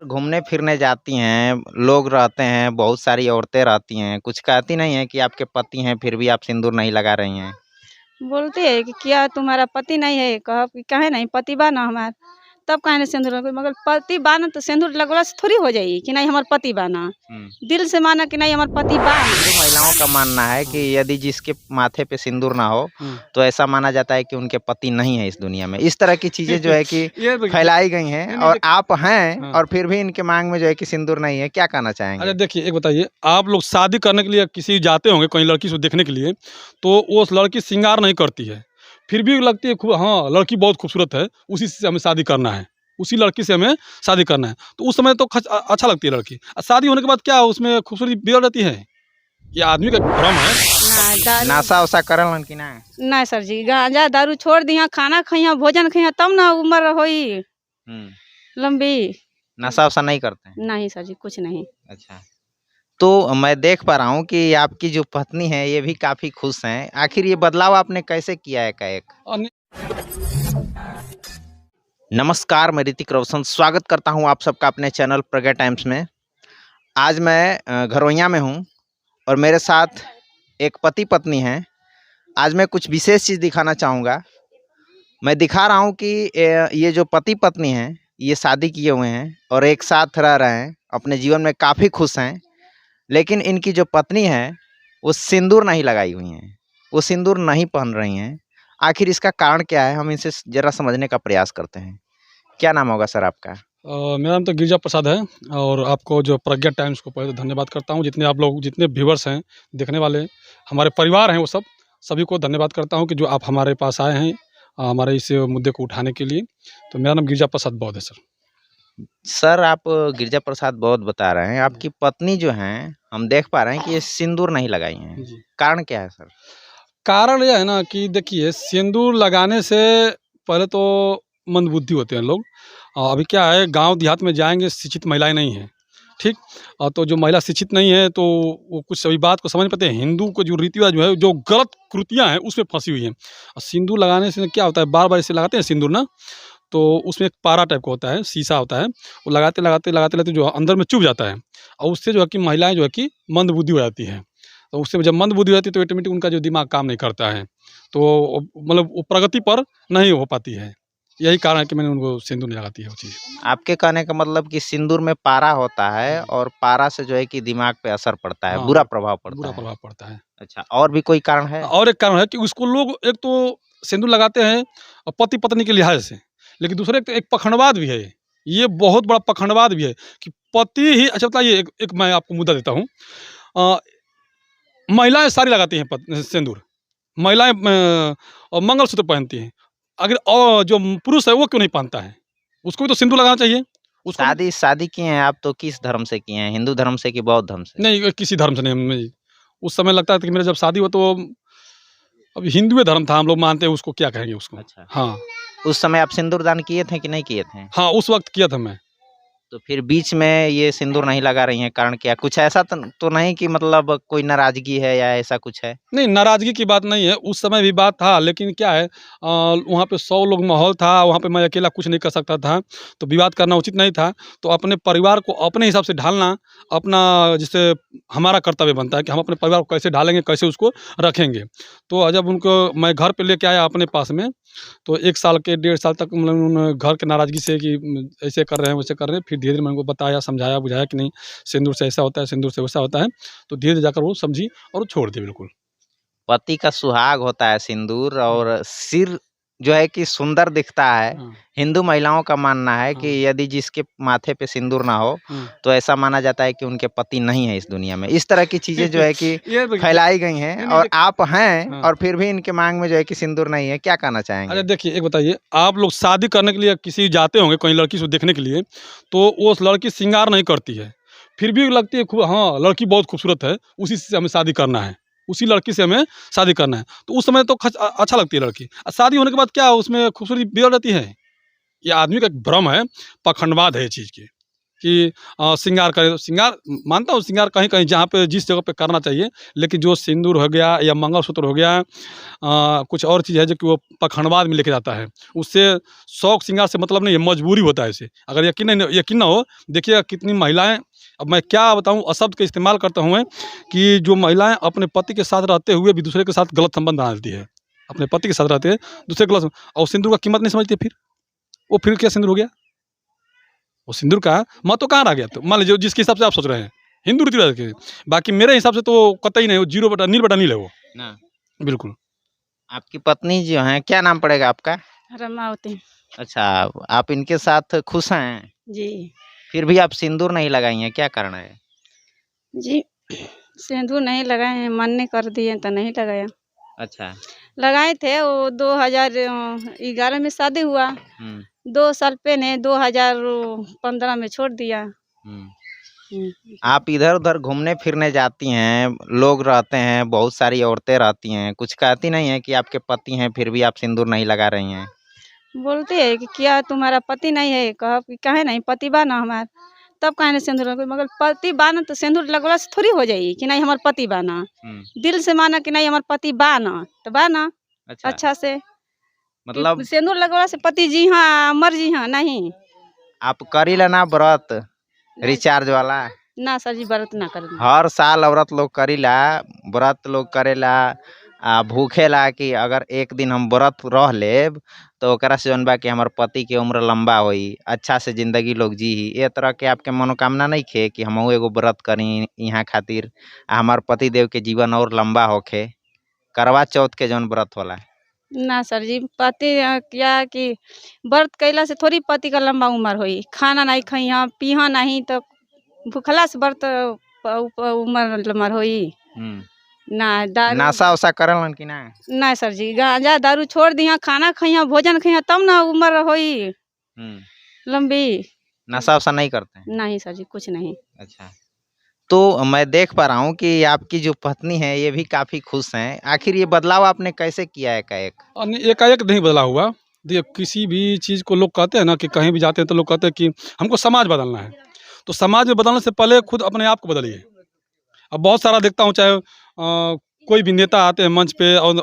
घूमने फिरने जाती हैं, लोग रहते हैं, बहुत सारी औरतें रहती हैं, कुछ कहती नहीं हैं कि आपके पति हैं फिर भी आप सिंदूर नहीं लगा रही हैं? बोलती है कि क्या तुम्हारा पति नहीं है? कहब कि काहे नहीं, पति बा ना हमार, तब काहे नहीं सिंदूर लगबे? मगर पति बा ना तो सिंदूर लगवला से थोड़ी हो जाई कि नहीं हमार पति बा ना। हुँ। दिल से माना कि नहीं हमार पति बा ना। हिंदू महिलाओं का मानना है कि यदि जिसके माथे पे सिंदूर ना हो, तो ऐसा माना जाता है कि उनके पति नहीं है इस दुनिया में। इस तरह की चीज़ें जो है कि ये देखिए फैलाई गई हैं नहीं, नहीं, और आप हैं हाँ। और फिर भी इनके माँग में जो है कि सिंदूर नहीं है, क्या कहना अच्छा चाहेंगे? देखिए, एक बताइए, आप लोग शादी करने के लिए किसी जाते होंगे कहीं लड़की को देखने के लिए, तो वो लड़की श्रृंगार नहीं करती है, फिर भी लगती है हाँ, लड़की बहुत खूबसूरत है, उसी से हमें शादी करना है, उसी लड़की से हमें शादी करना है। तो उस समय तो अच्छा लगती है लड़की। शादी होने के बाद क्या उसमें खूबसूरती बिगड़ जाती है? ये आदमी का भ्रम है। ना दारू नशा-वशा करलन कि ना? ना सर जी, गांजा दारू छोड़ दिया, खाना खइया, भोजन खइया, तब ना उम्र होई हुँ। लंबी। नशा-वशा नहीं करते हैं? नहीं सर जी, कुछ नहीं। अच्छा। तो मैं देख पा रहा हूँ कि आपकी जो पत्नी है ये भी काफ़ी खुश हैं। आखिर ये बदलाव आपने कैसे किया एकाएक? और नमस्कार, मैं ऋतिक रोशन स्वागत करता हूँ आप सबका अपने चैनल प्रज्ञा टाइम्स में। आज मैं घरोइया में हूँ और मेरे साथ एक पति-पत्नी हैं। आज मैं कुछ विशेष चीज़ दिखाना चाहूँगा। मैं दिखा रहा हूँ कि ये जो पति-पत्नी हैं, ये शादी किए हुए हैं और एक साथ रह रहे हैं, अपने जीवन में काफ़ी खुश हैं। लेकिन इनकी जो पत्नी है, वो सिंदूर नहीं लगाई हुई हैं, वो सिंदूर नहीं पहन रही हैं। आखिर इसका कारण क्या है? हम इनसे ज़रा समझने का प्रयास करते हैं। क्या नाम होगा सर आपका? मेरा नाम तो गिरिजा प्रसाद है और आपको जो प्रज्ञा टाइम्स को पहले तो धन्यवाद करता हूँ। जितने आप लोग जितने व्यूअर्स हैं, देखने वाले, हमारे परिवार हैं वो सब, सभी को धन्यवाद करता हूँ कि जो आप हमारे पास आए हैं हमारे इस मुद्दे को उठाने के लिए। तो मेरा नाम गिरिजा प्रसाद बौद्ध है सर। सर आप गिरिजा प्रसाद बौद्ध बता रहे हैं, आपकी पत्नी जो हैं, हम देख पा रहे हैं कि ये सिंदूर नहीं लगाई हैं। जी। कारण क्या है सर? कारण यह है ना कि देखिए, सिंदूर लगाने से पहले तो मंदबुद्धि होते हैं लोग। अभी क्या है, गांव देहात में जाएंगे, शिक्षित महिलाएं नहीं हैं, ठीक। तो जो महिला शिक्षित नहीं है तो वो कुछ सभी बात को समझ नहीं पाते हैं। हिंदू को जो रीति रिवाज जो है, जो गलत कृतियाँ हैं उसमें फंसी हुई हैं। और सिंदूर लगाने से क्या होता है, बार बार इसे लगाते हैं सिंदूर ना, तो उसमें एक पारा टाइप का होता है, शीशा होता है, वो लगाते लगाते लगाते लगाते जो है अंदर में चुभ जाता है और उससे जो है कि महिलाएं जो है कि मंदबुद्धि हो जाती है। तो उससे जब मंदबुद्धि हो जाती है तो ऑटोमेटिक उनका जो दिमाग काम नहीं करता है, तो मतलब वो प्रगति पर नहीं हो पाती है। यही कारण है कि मैंने उनको सिंदूर नहीं लगाती है वो चीज़। आपके कहने का मतलब कि सिंदूर में पारा होता है जी। और पारा से जो है कि दिमाग पे असर पड़ता है, हाँ, बुरा प्रभाव पड़ता बुरा है। प्रभाव पड़ता है। अच्छा, और भी कोई कारण है? और एक कारण है कि उसको लोग एक तो सिंदूर लगाते हैं पति पत्नी के लिहाज से, लेकिन दूसरा एक पखंडवाद भी है। ये बहुत बड़ा पखंडवाद भी है कि पति ही अच्छा बताइए, एक मैं आपको मुद्दा देता हूँ। महिलाएं सारी लगाती हैं सिंदूर, महिलाएं मंगलसूत्र पहनती हैं, अगर जो पुरुष है वो क्यों नहीं पहनता है? उसको भी तो सिंदूर लगाना चाहिए। उसको भी शादी शादी किए हैं आप तो किस धर्म से किए हैं? हिंदू धर्म से कि बौद्ध धर्म से? नहीं, किसी धर्म से नहीं। उस समय लगता था कि मेरा जब शादी हुआ तो अब हिंदुए धर्म था, हम लोग मानते हैं उसको, क्या कहेंगे उसको। अच्छा। हाँ, उस समय आप सिंदूर दान किए थे कि नहीं किए थे? हाँ, उस वक़्त किया था मैं। तो फिर बीच में ये सिंदूर नहीं लगा रही हैं, कारण क्या? कुछ ऐसा तो नहीं कि मतलब कोई नाराज़गी है या ऐसा कुछ है? नहीं, नाराज़गी की बात नहीं है, उस समय भी बात था, लेकिन क्या है वहाँ पे 100 लोग माहौल था, वहाँ पे मैं अकेला कुछ नहीं कर सकता था, तो विवाद करना उचित नहीं था। तो अपने परिवार को अपने हिसाब से ढालना, अपना जैसे हमारा कर्तव्य बनता है कि हम अपने परिवार को कैसे ढालेंगे, कैसे उसको रखेंगे। तो जब उनको मैं घर पे लेके आया अपने पास में, तो 1 साल के 1.5 साल तक मतलब उन्होंने घर के नाराज़गी से कि ऐसे कर रहे हैं, वैसे कर रहे हैं, फिर धीरे-धीरे मैंने उनको बताया, समझाया, बुझाया कि नहीं, सिंदूर से ऐसा होता है, सिंदूर से वैसा होता है। तो धीरे-धीरे जाकर वो समझी और वो छोड़ दी बिल्कुल। पति का सुहाग होता है सिंदूर और सिर जो है कि सुंदर दिखता है। हाँ, हिंदू महिलाओं का मानना है कि हाँ, यदि जिसके माथे पे सिंदूर ना हो, हाँ। तो ऐसा माना जाता है कि उनके पति नहीं है इस दुनिया में। इस तरह की चीज़ें जो है कि ये देखिए फैलाई गई हैं नहीं, नहीं और देख आप हैं हाँ। और फिर भी इनके माँग में जो है कि सिंदूर नहीं है। क्या कहना अच्छा चाहेंगे? देखिए, एक बताइए, आप लोग शादी करने के लिए किसी जाते होंगे कहीं लड़की को देखने के लिए, तो वो लड़की श्रृंगार नहीं करती है, फिर भी लगती है हाँ, लड़की बहुत खूबसूरत है, उसी से हमें शादी करना है, उसी लड़की से हमें शादी करना है। तो उस समय तो अच्छा लगती है लड़की। शादी होने के बाद क्या उसमें खूबसूरती बिगड़ जाती है? ये आदमी का एक भ्रम है, पखंडवाद है ये चीज़ की। कि श्रृंगार करें, तो श्रृंगार मानता हूँ, श्रृंगार कहीं कहीं जहाँ पे जिस जगह पे करना चाहिए, लेकिन जो सिंदूर हो गया या मंगलसूत्र हो गया, कुछ और चीज़ है जो कि वो पखंडवाद में लेके जाता है। उससे शौक श्रृंगार से मतलब नहीं है, मजबूरी होता है इसे। अगर यकीन ना हो, देखिए कितनी महिलाएं, अब मैं क्या बताऊं, अशब्द का इस्तेमाल करता हूँ मैं, कि जो महिलाएं अपने पति के साथ रहते हुए भी दूसरे के साथ गलत संबंध बना लेती है। अपने पति के साथ रहते हैं, दूसरे गलत, और सिंदूर का कीमत नहीं समझती, फिर वो फिर क्या सिंदूर हो गया? वो सिंदूर का महत्व कहाँ रह गया? तो मान लीजिए जिसके हिसाब से आप सोच रहे हैं हिंदू रीति रिवाज के, बाकी मेरे हिसाब से तो कतई नहीं, वो जीरो बटा नील है वो। ना बिल्कुल। आपकी पत्नी जो हैं, क्या नाम पड़ेगा आपका? रमावती अच्छा, आप इनके साथ खुश हैं? जी। फिर भी आप सिंदूर नहीं लगाई हैं, क्या कारण है? जी, सिंदूर नहीं लगाए हैं, मन ने कर दिए तो नहीं लगाया। अच्छा। लगाए थे, वो 2011 में शादी हुआ, हुँ, 2 साल पहले 2015 में छोड़ दिया। हुँ। हम्म, आप इधर-उधर घूमने-फिरने जाती हैं, लोग रहते हैं, बहुत सारी औरतें रहती हैं, कुछ कहती नहीं हैं कि आपके पति हैं, फिर भी आप सिंदूर नहीं लगा रही हैं? बोलते हैं कि क्या तुम्हारा पति नहीं है? कहब कि काहे नहीं, पति बा ना हमार, तब काहे नहीं सिंदूर लगवाई? मगर पति बा ना तो सिंदूर लगवला से थोड़ी हो जाई कि नहीं हमार पति बा ना। हुँ, दिल से माना कि नहीं हमार पति बा ना, तो बा ना अच्छा, अच्छा से। मतलब कि सिंदूर लगवला से पति जी हाँ, मर जी हाँ, नहीं। आप करीला ना व्रत, नहीं, रिचार्ज वाला? ना सर जी, व्रत ना करें। हर साल औरत लोग करीला, व्रत लोग करेला, भूखेला कि अगर एक दिन हम व्रत रह लेब तो ओकरा से जौन बा कि हमर पति के उम्र लंबा होई, अच्छा से जिंदगी लोग जीही। ए तरह के आपके मनोकामना नइखे कि हमहू एगो व्रत करी इहाँ खातिर आ हमार पति देव के जीवन और लंबा होखे? करवा चौथ के जौन व्रत होला। ना सर जी, पति क्या कि व्रत कैला से थोड़ी पति का लंबा उम्र होई। खाना नहीं खइहा, पीहा नहीं तो भूखला से व्रत उम्र लम्हर होई। हुँ। ना दारू, नशा-वशा करेलन कि ना? ना सर जी, गांजा दारू छोड़ दिहा, खाना खइहा, भोजन खइहा, तब ना उम्र होई हुँ। लंबी। नशा-वशा नहीं करते हैं? नहीं सर जी, कुछ नहीं। अच्छा। तो मैं देख पा रहा हूँ कि आपकी जो पत्नी है ये भी काफ़ी खुश हैं। आखिर ये बदलाव आपने कैसे किया एकाएक? एकाएक नहीं बदला हुआ। देखिए किसी भी चीज़ को लोग कहते हैं ना, कि कहीं भी जाते हैं तो लोग कहते हैं कि हमको समाज बदलना है। तो समाज में बदलने से पहले खुद अपने आप को बदलिए। अब बहुत सारा देखता हूँ, चाहे कोई भी नेता आते हैं मंच पे और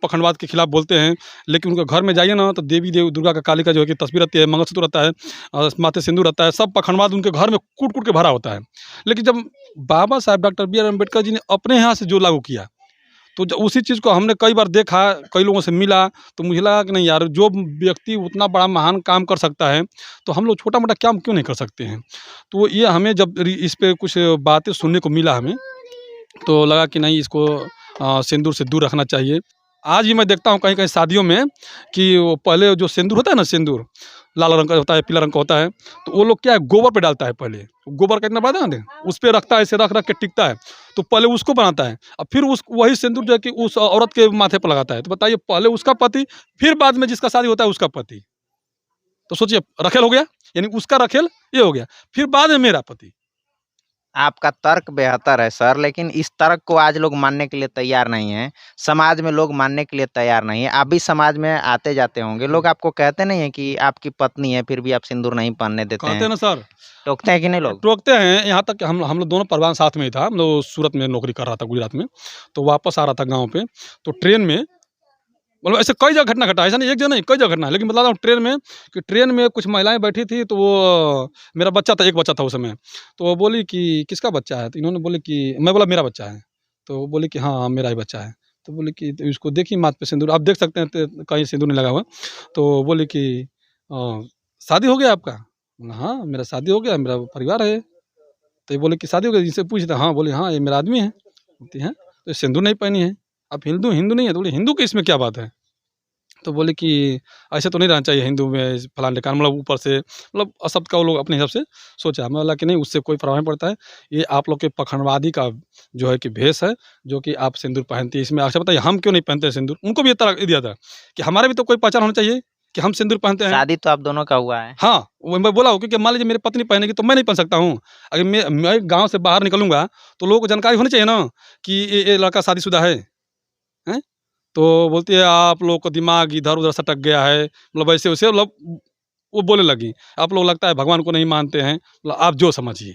पखंडवाद के खिलाफ बोलते हैं, लेकिन उनके घर में जाइए ना तो देवी दुर्गा का, काली का जो है कि तस्वीर रहती है, मंगलसूत्र रहता है, माथे सिंदूर रहता है, सब पखंडवाद उनके घर में कूट कूट के भरा होता है। लेकिन जब बाबा साहब doctor B are Ambedkar ji ने अपने यहाँ से जो लागू किया, तो उसी चीज़ को हमने कई बार देखा, कई लोगों से मिला, तो मुझे लगा कि नहीं यार, जो व्यक्ति उतना बड़ा महान काम कर सकता है, तो हम लोग छोटा मोटा काम क्यों नहीं कर सकते हैं। तो ये हमें जब इस पे कुछ बातें सुनने को मिला हमें, तो लगा कि नहीं, इसको सिंदूर से दूर रखना चाहिए। आज भी मैं देखता हूँ कहीं कहीं शादियों में कि वो पहले जो सिंदूर होता है ना, सिंदूर लाल रंग का होता है, पीला रंग का होता है, तो वो लोग क्या है, गोबर पे डालता है। पहले गोबर का इतना बड़ा ना, उस पर रखता है, ऐसे रख रख के टिकता है, तो पहले उसको बनाता है, और फिर उस वही सिंदूर जो है कि उस औरत के माथे पर लगाता है। तो बताइए, पहले उसका पति, फिर बाद में जिसका शादी होता है उसका पति। तो सोचिए, रखेल हो गया, यानी उसका रखेल ये हो गया, फिर बाद में मेरा पति। आपका तर्क बेहतर है सर, लेकिन इस तर्क को आज लोग मानने के लिए तैयार नहीं हैं। समाज में लोग मानने के लिए तैयार नहीं है। आप भी समाज में आते-जाते होंगे, लोग आपको कहते नहीं हैं कि आपकी पत्नी है, फिर भी आप सिंदूर नहीं पहनने देते कहते हैं हैं? ना सर, टोकते हैं कि नहीं लोग? टोकते हैं। यहाँ तक कि हम लोग दोनों परिवार साथ में ही था। हम लोग सूरत में नौकरी कर रहा था, गुजरात में, तो वापस आ रहा था गाँव पे, तो ट्रेन में, मतलब ऐसे कई जगह घटना घटा है, ऐसा नहीं एक जगह नहीं, कई जगह घटना है। लेकिन बता रहा हूँ, ट्रेन में कुछ महिलाएं बैठी थी, तो वो मेरा बच्चा था, एक बच्चा था उस समय, तो वो बोली कि किसका बच्चा है? तो इन्होंने बोले कि, मैं बोला मेरा बच्चा है, तो वो बोली कि हाँ हाँ, मेरा ही बच्चा है। तो बोले कि तो इसको देखिए माथ पे सिंदूर, आप देख सकते हैं, कहीं सिंदूर नहीं लगा हुआ। तो बोले कि शादी हो गया आपका? बोला, हाँ मेरा शादी हो गया, मेरा परिवार है। तो ये बोले कि शादी हो गई, इनसे पूछते, हाँ, बोले हाँ ये मेरा आदमी है। बोलती हैं तो ये सिंदूर नहीं पहनी है, आप हिंदू हिंदू नहीं है? तो बोले हिंदू की इसमें क्या बात है? तो बोले कि ऐसे तो नहीं रहना चाहिए हिंदू में, फलाने ढिकाने, मतलब ऊपर से, मतलब अशब्द का वो लोग अपने हिसाब से सोचा। मैं बोला कि नहीं, उससे कोई प्रभाव नहीं पड़ता है, ये आप लोग के पखंडवादी का जो है कि भेष है, जो कि आप सिंदूर पहनती है। इसमें अच्छा बताइए, हम क्यों नहीं पहनते हैं सिंदूर? उनको भी ये तरह दिया था कि हमारे भी तो कोई पहचान होना चाहिए कि हम सिंदूर पहनते हैं। शादी तो आप दोनों का हुआ है। हाँ, वो मैं बोला हूँ, क्योंकि मान लीजिए मेरी पत्नी पहनेगी तो मैं नहीं पहन सकता हूँ। अगर मैं गाँव से बाहर निकलूँगा तो लोगों को जानकारी होनी चाहिए ना कि ये लड़का शादीशुदा है, हैं? तो बोलती है आप लोगों का दिमाग इधर-उधर सटक गया है, मतलब ऐसे-वैसे, मतलब वो बोलने लगी, आप लोग लगता है भगवान को नहीं मानते हैं, मतलब आप जो समझिए।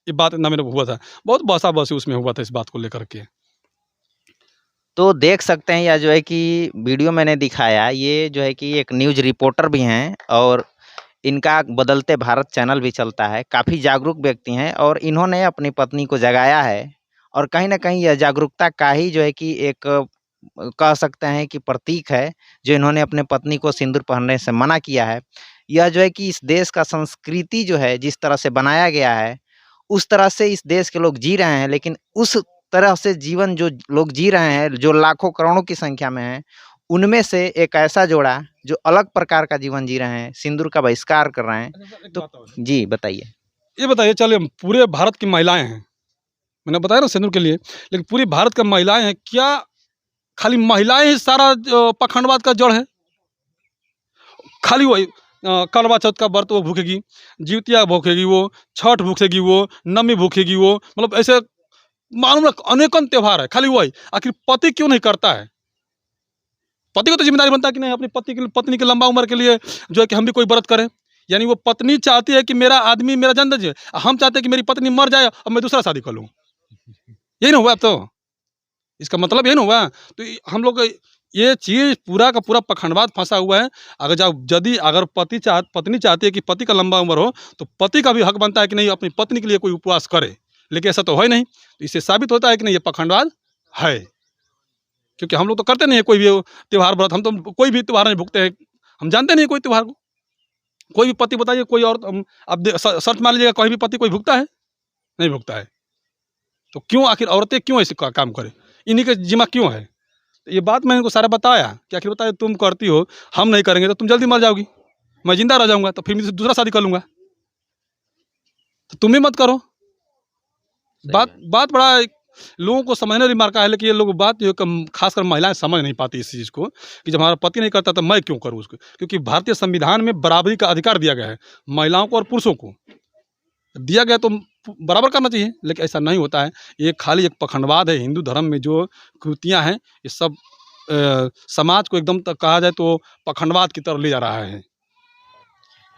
ये बात इतना मेरे हुआ था, बहुत बहसा-बहसी उसमें हुआ था इस बात को लेकर के। तो देख सकते हैं, या जो है कि वीडियो मैंने दिखाया, ये जो है कि एक न्यूज़ रिपोर्टर भी हैं और इनका बदलते भारत चैनल भी चलता है। काफ़ी जागरूक व्यक्ति हैं और इन्होंने अपनी पत्नी को जगाया है और कहीं न कहीं यह जागरूकता का ही जो है कि एक कह सकते हैं कि प्रतीक है, जो इन्होंने अपने पत्नी को सिंदूर पहनने से मना किया है। यह जो है कि इस देश का संस्कृति जो है, जिस तरह से बनाया गया है, उस तरह से इस देश के लोग जी रहे हैं, लेकिन उस तरह से जीवन जो लोग जी रहे हैं, जो लाखों करोड़ों की संख्या में हैं, उनमें से एक ऐसा जोड़ा जो अलग प्रकार का जीवन जी रहे हैं, सिंदूर का बहिष्कार कर रहे हैं। एक तो बात और, जी, बताइए। ये बताइए चलिए पूरे भारत की महिलाएँ हैं, मैंने बताया ना सिंदूर के लिए, लेकिन पूरी भारत की महिलाएँ हैं, क्या खाली महिलाएँ ही सारा पाखंडवाद का जड़ है? खाली वही करवा चौथ का व्रत वो भूखेगी, जिउतिया भूखेगी वो, छठ भूखेगी वो, नवमी भूखेगी वो, मतलब ऐसे मालूम है अनेकन त्योहार है, खाली वही। आखिर पति क्यों नहीं करता है? पति को तो ज़िम्मेदारी बनता है कि नहीं अपनी पत्नी की लंबा उम्र के लिए जो है कि हम भी कोई व्रत करें। यानी वो पत्नी चाहती है कि मेरा आदमी मेरा जन जिए, हम चाहते हैं कि मेरी पत्नी मर जाए और मैं दूसरा शादी कर लूँ। यही ना हुआ अब तो? इसका मतलब यही ना हुआ? तो हम लोग ये चीज़ पूरा का पूरा पखंडवाद फंसा हुआ है। अगर यदि अगर पत्नी चाहती है कि पति का लंबा उम्र हो, तो पति का भी हक बनता है कि नहीं अपनी पत्नी के लिए कोई उपवास करे। लेकिन ऐसा तो है नहीं। तो इससे साबित होता है कि नहीं ये पखंडवाद है। क्योंकि हम लोग तो करते नहीं है कोई भी त्योहार व्रत, हम तो कोई भी त्योहार नहीं भुगते हैं। हम जानते नहीं है कोई त्योहार को। कोई भी पति बताइए कोई और अब सर्च मार लीजिएगा, कोई भी पति कोई भुगता है? नहीं भुगता है। तो क्यों आखिर औरतें क्यों ऐसे काम करें? इन्हीं का जिम्मा क्यों है? तो ये बात मैंने इनको सारा बताया कि आखिर बताइए तुम करती हो, हम नहीं करेंगे तो तुम जल्दी मर जाओगी। मैं ज़िंदा रह जाऊँगा तो फिर मैं दूसरा शादी कर लूँगा। तो तुम भी मत करो। बात बड़ा लोगों को समझने वाली मार्का है, लेकिन ये लोग बात जो खासकर महिलाएं समझ नहीं पाती इस चीज़ को कि जब हमारा पति नहीं करता तो मैं क्यों करूँ उसको। क्योंकि भारतीय संविधान में बराबरी का अधिकार दिया गया है महिलाओं को और पुरुषों को दिया गया, तो बराबर करना चाहिए, लेकिन ऐसा नहीं होता है। ये खाली एक पखंडवाद है। हिंदू धर्म में जो कृतियाँ हैं ये सब समाज को एकदम तक कहा जाए तो पखंडवाद की तरफ ले जा रहा है।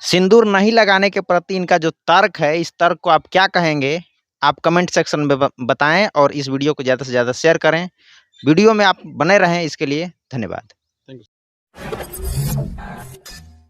सिंदूर नहीं लगाने के प्रति इनका जो तर्क है, इस तर्क को आप क्या कहेंगे? आप कमेंट सेक्शन में बताएँ और इस वीडियो को ज़्यादा से ज़्यादा शेयर करें। वीडियो में आप बने रहें, इसके लिए धन्यवाद। Thank you.